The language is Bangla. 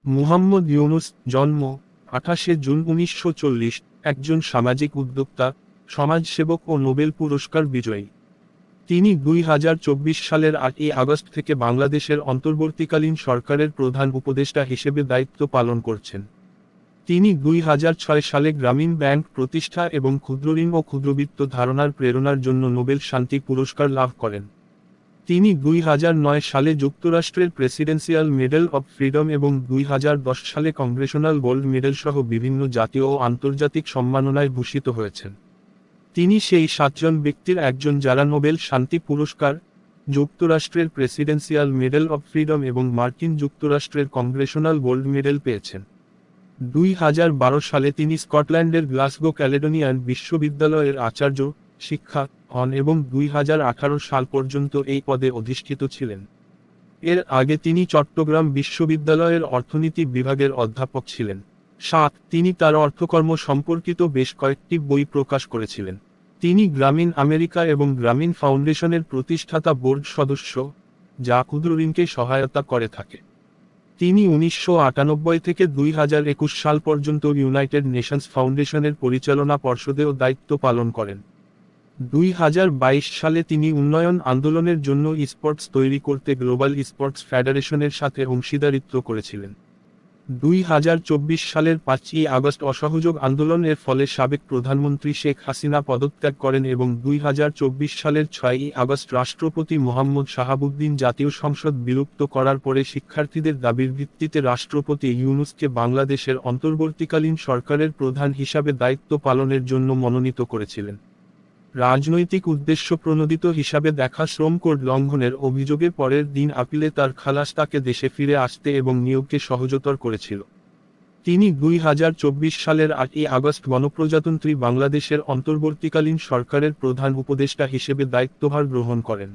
মুহাম্মদ ইউনুস জন্ম 28 জুন 1940, একজন সামাজিক উদ্যোক্তা, সমাজসেবক ও নোবেল পুরস্কার বিজয়ী। তিনি 2024 সালের 8ই আগস্ট থেকে বাংলাদেশের অন্তর্বর্তীকালীন সরকারের প্রধান উপদেষ্টা হিসেবে দায়িত্ব পালন করছেন। তিনি 2006 সালে গ্রামীণ ব্যাংক প্রতিষ্ঠা এবং ক্ষুদ্রঋণ ও ক্ষুদ্রবিত্ত ধারণার প্রেরণার জন্য নোবেল শান্তি পুরস্কার লাভ করেন। তিনি 2009 সালে যুক্তরাষ্ট্রের প্রেসিডেন্সিয়াল মেডেল অব ফ্রিডম এবং 2010 সালে কংগ্রেশনাল গোল্ড মেডেল সহ বিভিন্ন জাতীয় ও আন্তর্জাতিক সম্মাননায় ভূষিত হয়েছেন। তিনি সেই 7 জন ব্যক্তির একজন যারা নোবেল শান্তি পুরস্কার, যুক্তরাষ্ট্রের প্রেসিডেন্সিয়াল মেডেল অব ফ্রিডম এবং মার্কিন যুক্তরাষ্ট্রের কংগ্রেশনাল গোল্ড মেডেল পেয়েছেন। 2012 সালে তিনি স্কটল্যান্ডের গ্লাসগো ক্যালেডোনিয়ান বিশ্ববিদ্যালয়ের আচার্য শিক্ষা হন এবং 2018 সাল পর্যন্ত এই পদে অধিষ্ঠিত ছিলেন। এর আগে তিনি চট্টগ্রাম বিশ্ববিদ্যালয়ের অর্থনীতি বিভাগের অধ্যাপক ছিলেন। 7. তিনি তার অর্থকর্ম সম্পর্কিত বেশ কয়েকটি বই প্রকাশ করেছিলেন। তিনি গ্রামীণ আমেরিকা এবং গ্রামীণ ফাউন্ডেশনের প্রতিষ্ঠাতা বোর্ড সদস্য, যা ক্ষুদ্রঋণকে সহায়তা করে থাকে। তিনি 1998 থেকে 2021 সাল পর্যন্ত ইউনাইটেড নেশনস ফাউন্ডেশনের পরিচালনা পর্ষদেও দায়িত্ব পালন করেন। 2022 সালে তিনি উন্নয়ন আন্দোলনের জন্য স্পোর্টস তৈরি করতে গ্লোবাল স্পোর্টস ফেডারেশনের সাথে অংশীদারিত্ব করেছিলেন। 2024 সালের 5ই আগস্ট অসহযোগ আন্দোলনের ফলে সাবেক প্রধানমন্ত্রী শেখ হাসিনা পদত্যাগ করেন এবং 2024 সালের 6ই আগস্ট রাষ্ট্রপতি মোহাম্মদ শাহাবুদ্দিন জাতীয় সংসদ বিলুপ্ত করার পরে শিক্ষার্থীদের দাবির ভিত্তিতে রাষ্ট্রপতি ইউনূসকে বাংলাদেশের অন্তর্বর্তীকালীন সরকারের প্রধান হিসাবে দায়িত্ব পালনের জন্য মনোনীত করেছিলেন। রাজনৈতিক উদ্দেশ্য প্রণোদিত হিসাবে দেখা শ্রম কোড লঙ্ঘনের অভিযোগে পরের দিন আপিলে তার খালাস তাকে দেশে ফিরে আসতে এবং নিয়োগকে সহজতর করেছিল। তিনি 2024 সালের 8ই আগস্ট গণপ্রজাতন্ত্রী বাংলাদেশের অন্তর্বর্তীকালীন সরকারের প্রধান উপদেষ্টা হিসেবে দায়িত্বভার গ্রহণ করেন।